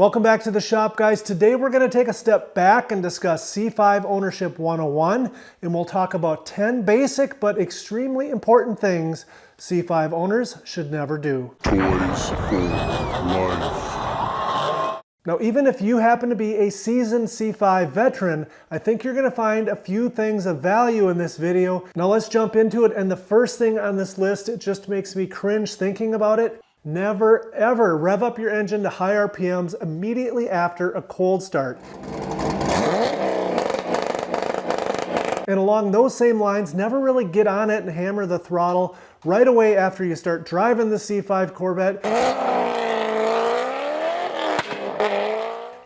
Welcome back to the shop, guys. Today we're going to take a step back and discuss C5 Ownership 101, and we'll talk about 10 basic but extremely important things C5 owners should never do. Toys for life. Now, even if you happen to be a seasoned C5 veteran, I think you're going to find a few things of value in this video. Now let's jump into it, and the first thing on this list, it just makes me cringe thinking about it. Never ever rev up your engine to high RPMs immediately after a cold start. And along those same lines, never really get on it and hammer the throttle right away after you start driving the C5 Corvette.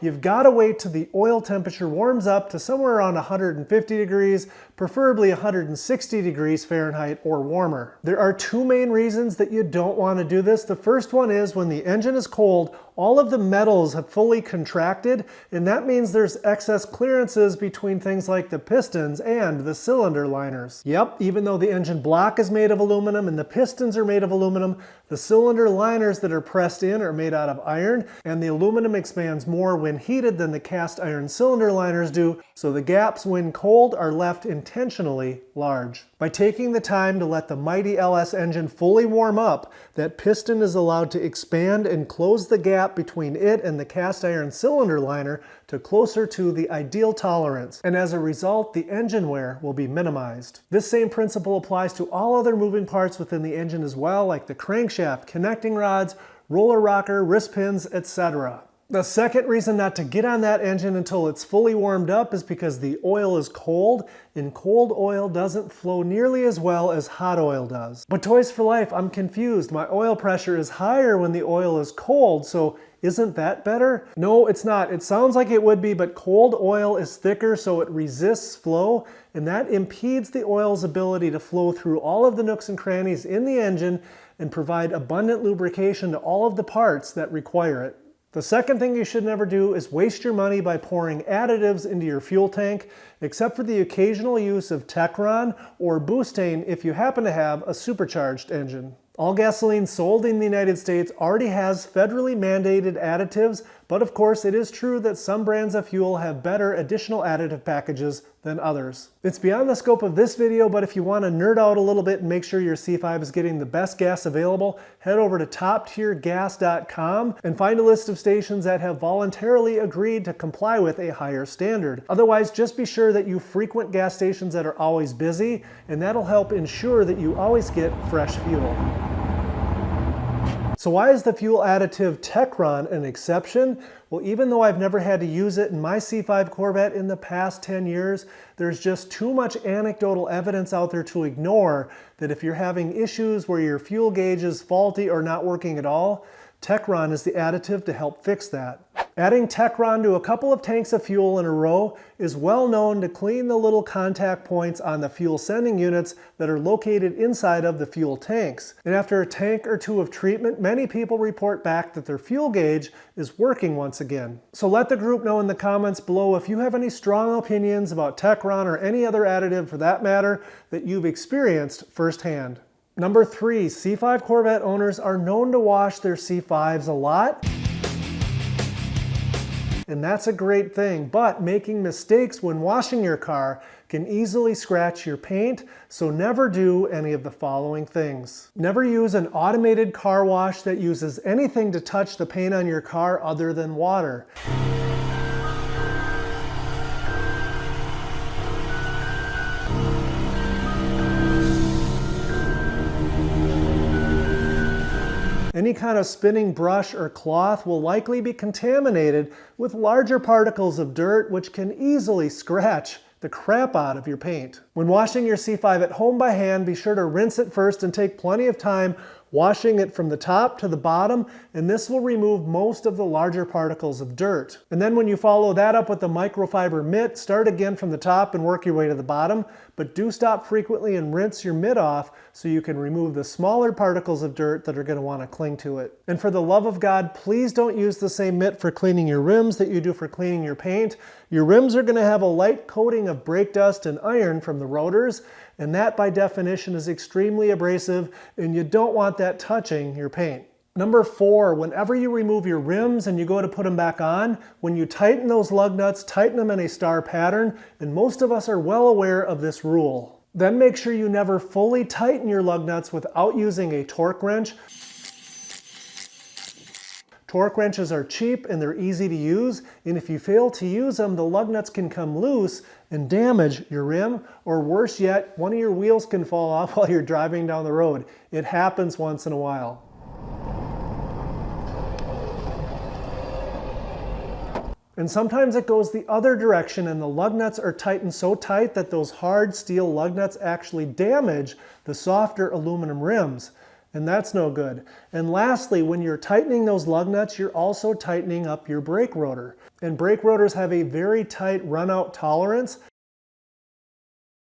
You've got to wait till the oil temperature warms up to somewhere around 150 degrees, preferably 160 degrees Fahrenheit or warmer. There are two main reasons that you don't want to do this. The first one is when the engine is cold, all of the metals have fully contracted, and that means there's excess clearances between things like the pistons and the cylinder liners. Yep, even though the engine block is made of aluminum and the pistons are made of aluminum, the cylinder liners that are pressed in are made out of iron, and the aluminum expands more when heated than the cast iron cylinder liners do, so the gaps when cold are left intentionally large. By taking the time to let the mighty LS engine fully warm up, that piston is allowed to expand and close the gap between it and the cast iron cylinder liner to closer to the ideal tolerance, and as a result, the engine wear will be minimized. This same principle applies to all other moving parts within the engine as well, like the crankshaft, connecting rods, roller rocker, wrist pins, etc. The second reason not to get on that engine until it's fully warmed up is because the oil is cold, and cold oil doesn't flow nearly as well as hot oil does. But Toys for Life, I'm confused. My oil pressure is higher when the oil is cold, so isn't that better? No, it's not. It sounds like it would be, but cold oil is thicker, so it resists flow, and that impedes the oil's ability to flow through all of the nooks and crannies in the engine and provide abundant lubrication to all of the parts that require it. The second thing you should never do is waste your money by pouring additives into your fuel tank, except for the occasional use of Techron or Boostane if you happen to have a supercharged engine. All gasoline sold in the United States already has federally mandated additives, but of course it is true that some brands of fuel have better additional additive packages than others. It's beyond the scope of this video, but if you want to nerd out a little bit and make sure your C5 is getting the best gas available, head over to toptiergas.com and find a list of stations that have voluntarily agreed to comply with a higher standard. Otherwise, just be sure that you frequent gas stations that are always busy, and that'll help ensure that you always get fresh fuel. So why is the fuel additive Techron an exception? Well, even though I've never had to use it in my C5 Corvette in the past 10 years, there's just too much anecdotal evidence out there to ignore that if you're having issues where your fuel gauge is faulty or not working at all, Techron is the additive to help fix that. Adding Techron to a couple of tanks of fuel in a row is well known to clean the little contact points on the fuel sending units that are located inside of the fuel tanks. And after a tank or two of treatment, many people report back that their fuel gauge is working once again. So let the group know in the comments below if you have any strong opinions about Techron or any other additive for that matter that you've experienced firsthand. Number 3, C5 Corvette owners are known to wash their C5s a lot. And that's a great thing, but making mistakes when washing your car can easily scratch your paint, so never do any of the following things. Never use an automated car wash that uses anything to touch the paint on your car other than water. Any kind of spinning brush or cloth will likely be contaminated with larger particles of dirt, which can easily scratch the crap out of your paint. When washing your C5 at home by hand, be sure to rinse it first and take plenty of time washing it from the top to the bottom, and this will remove most of the larger particles of dirt. And then when you follow that up with a microfiber mitt, start again from the top and work your way to the bottom, but do stop frequently and rinse your mitt off so you can remove the smaller particles of dirt that are going to want to cling to it. And for the love of God, please don't use the same mitt for cleaning your rims that you do for cleaning your paint. Your rims are going to have a light coating of brake dust and iron from the rotors, and that by definition is extremely abrasive, and you don't want that touching your paint. Number 4, whenever you remove your rims and you go to put them back on, when you tighten those lug nuts, tighten them in a star pattern, and most of us are well aware of this rule. Then make sure you never fully tighten your lug nuts without using a torque wrench. Torque wrenches are cheap and they're easy to use, and if you fail to use them, the lug nuts can come loose and damage your rim, or worse yet, one of your wheels can fall off while you're driving down the road. It happens once in a while. And sometimes it goes the other direction and the lug nuts are tightened so tight that those hard steel lug nuts actually damage the softer aluminum rims. And that's no good. And lastly, when you're tightening those lug nuts, you're also tightening up your brake rotor. And brake rotors have a very tight run-out tolerance.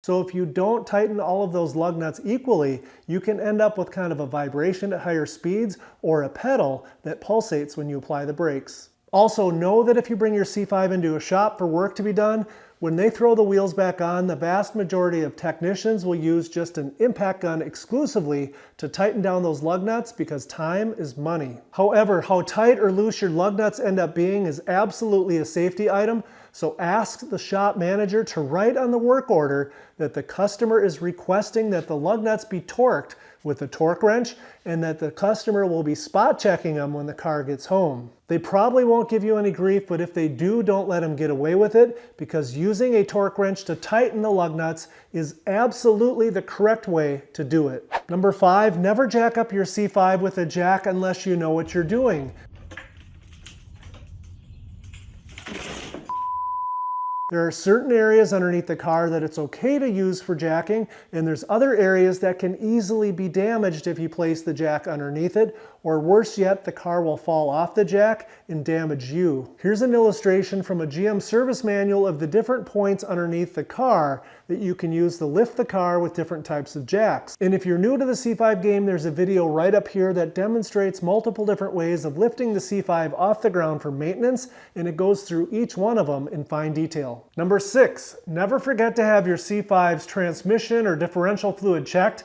So if you don't tighten all of those lug nuts equally, you can end up with kind of a vibration at higher speeds or a pedal that pulsates when you apply the brakes. Also, know that if you bring your C5 into a shop for work to be done, when they throw the wheels back on, the vast majority of technicians will use just an impact gun exclusively to tighten down those lug nuts because time is money. However, how tight or loose your lug nuts end up being is absolutely a safety item, so ask the shop manager to write on the work order that the customer is requesting that the lug nuts be torqued with a torque wrench and that the customer will be spot checking them when the car gets home. They probably won't give you any grief, but if they do, don't let them get away with it, because using a torque wrench to tighten the lug nuts is absolutely the correct way to do it. Number 5, never jack up your C5 with a jack unless you know what you're doing. There are certain areas underneath the car that it's okay to use for jacking, and there's other areas that can easily be damaged if you place the jack underneath it, or worse yet, the car will fall off the jack and damage you. Here's an illustration from a GM service manual of the different points underneath the car that you can use to lift the car with different types of jacks. And if you're new to the C5 game, there's a video right up here that demonstrates multiple different ways of lifting the C5 off the ground for maintenance, and it goes through each one of them in fine detail. Number 6, never forget to have your C5's transmission or differential fluid checked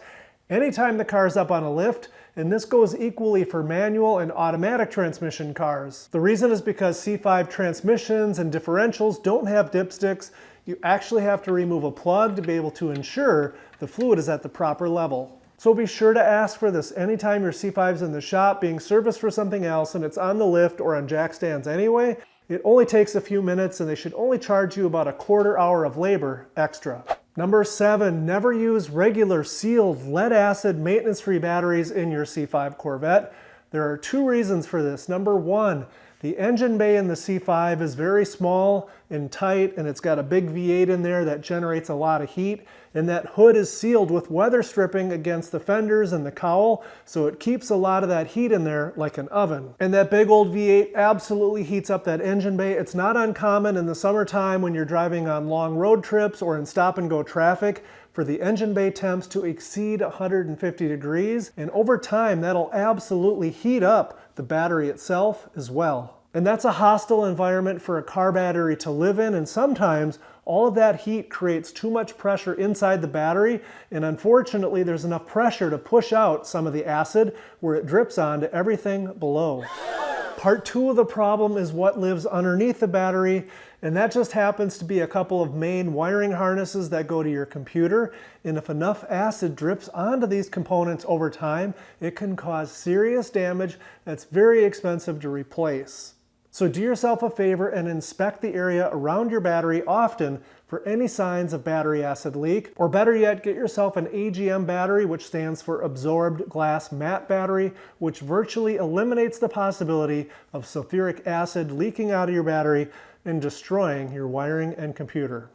anytime the car's up on a lift, and this goes equally for manual and automatic transmission cars. The reason is because C5 transmissions and differentials don't have dipsticks. You actually have to remove a plug to be able to ensure the fluid is at the proper level. So be sure to ask for this anytime your C5's in the shop being serviced for something else and it's on the lift or on jack stands anyway. It only takes a few minutes and they should only charge you about a quarter hour of labor extra. Number 7, never use regular sealed lead acid maintenance-free batteries in your C5 Corvette. There are 2 reasons for this. Number 1, the engine bay in the C5 is very small and tight, and it's got a big V8 in there that generates a lot of heat, and that hood is sealed with weather stripping against the fenders and the cowl, so it keeps a lot of that heat in there like an oven. And that big old V8 absolutely heats up that engine bay. It's not uncommon in the summertime when you're driving on long road trips or in stop-and-go traffic for the engine bay temps to exceed 150 degrees, and over time that'll absolutely heat up the battery itself as well. And that's a hostile environment for a car battery to live in, and sometimes all of that heat creates too much pressure inside the battery, and unfortunately there's enough pressure to push out some of the acid where it drips onto everything below. Part 2 of the problem is what lives underneath the battery, and that just happens to be a couple of main wiring harnesses that go to your computer, and if enough acid drips onto these components over time, it can cause serious damage that's very expensive to replace. So do yourself a favor and inspect the area around your battery often for any signs of battery acid leak, or better yet, get yourself an AGM battery, which stands for Absorbed Glass Matte Battery, which virtually eliminates the possibility of sulfuric acid leaking out of your battery and destroying your wiring and computer.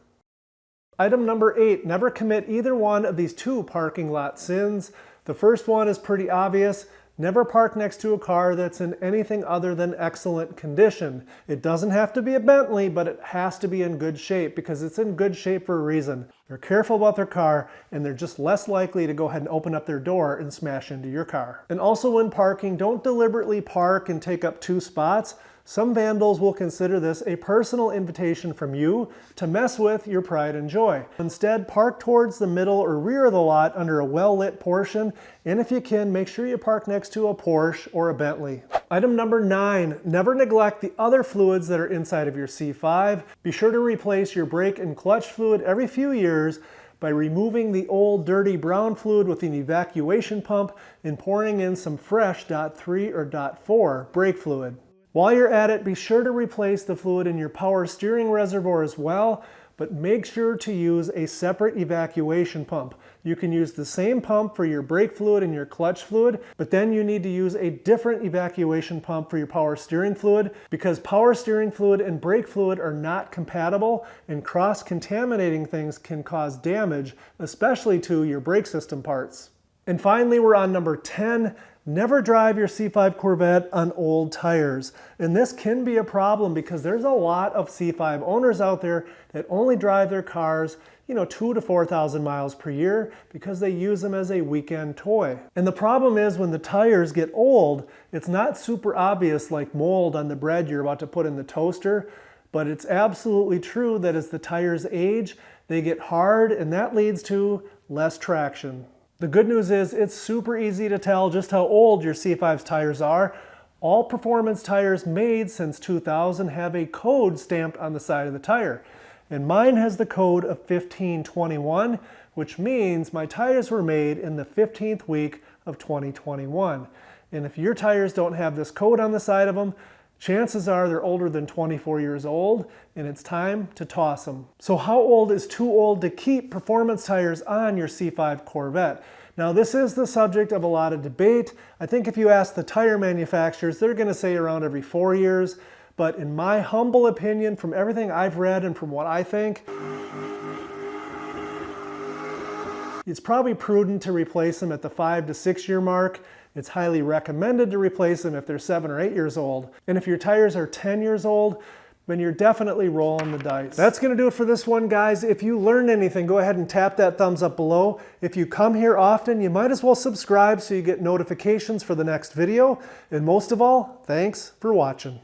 Item number 8, never commit either one of these 2 parking lot sins. The first one is pretty obvious. Never park next to a car that's in anything other than excellent condition. It doesn't have to be a Bentley, but it has to be in good shape because it's in good shape for a reason. They're careful about their car and they're just less likely to go ahead and open up their door and smash into your car. And also when parking, don't deliberately park and take up 2 spots. Some vandals will consider this a personal invitation from you to mess with your pride and joy. Instead, park towards the middle or rear of the lot under a well-lit portion, and if you can, make sure you park next to a Porsche or a Bentley. Item number 9, never neglect the other fluids that are inside of your C5. Be sure to replace your brake and clutch fluid every few years by removing the old dirty brown fluid with an evacuation pump and pouring in some fresh .3 or .4 brake fluid. While you're at it, be sure to replace the fluid in your power steering reservoir as well, but make sure to use a separate evacuation pump. You can use the same pump for your brake fluid and your clutch fluid, but then you need to use a different evacuation pump for your power steering fluid because power steering fluid and brake fluid are not compatible, and cross-contaminating things can cause damage, especially to your brake system parts. And finally, we're on number 10. Never drive your C5 Corvette on old tires. And this can be a problem because there's a lot of C5 owners out there that only drive their cars, 2,000 to 4,000 miles per year because they use them as a weekend toy. And the problem is when the tires get old, it's not super obvious like mold on the bread you're about to put in the toaster, but it's absolutely true that as the tires age, they get hard, and that leads to less traction. The good news is it's super easy to tell just how old your C5's tires are. All performance tires made since 2000 have a code stamped on the side of the tire. And mine has the code of 1521, which means my tires were made in the 15th week of 2021. And if your tires don't have this code on the side of them, chances are they're older than 24 years old, and it's time to toss them. So how old is too old to keep performance tires on your C5 Corvette? Now this is the subject of a lot of debate. I think if you ask the tire manufacturers, they're going to say around every 4 years. But in my humble opinion, from everything I've read and from what I think, it's probably prudent to replace them at the 5 to 6 year mark. It's highly recommended to replace them if they're 7 or 8 years old. And if your tires are 10 years old, then you're definitely rolling the dice. That's gonna do it for this one, guys. If you learned anything, go ahead and tap that thumbs up below. If you come here often, you might as well subscribe so you get notifications for the next video. And most of all, thanks for watching.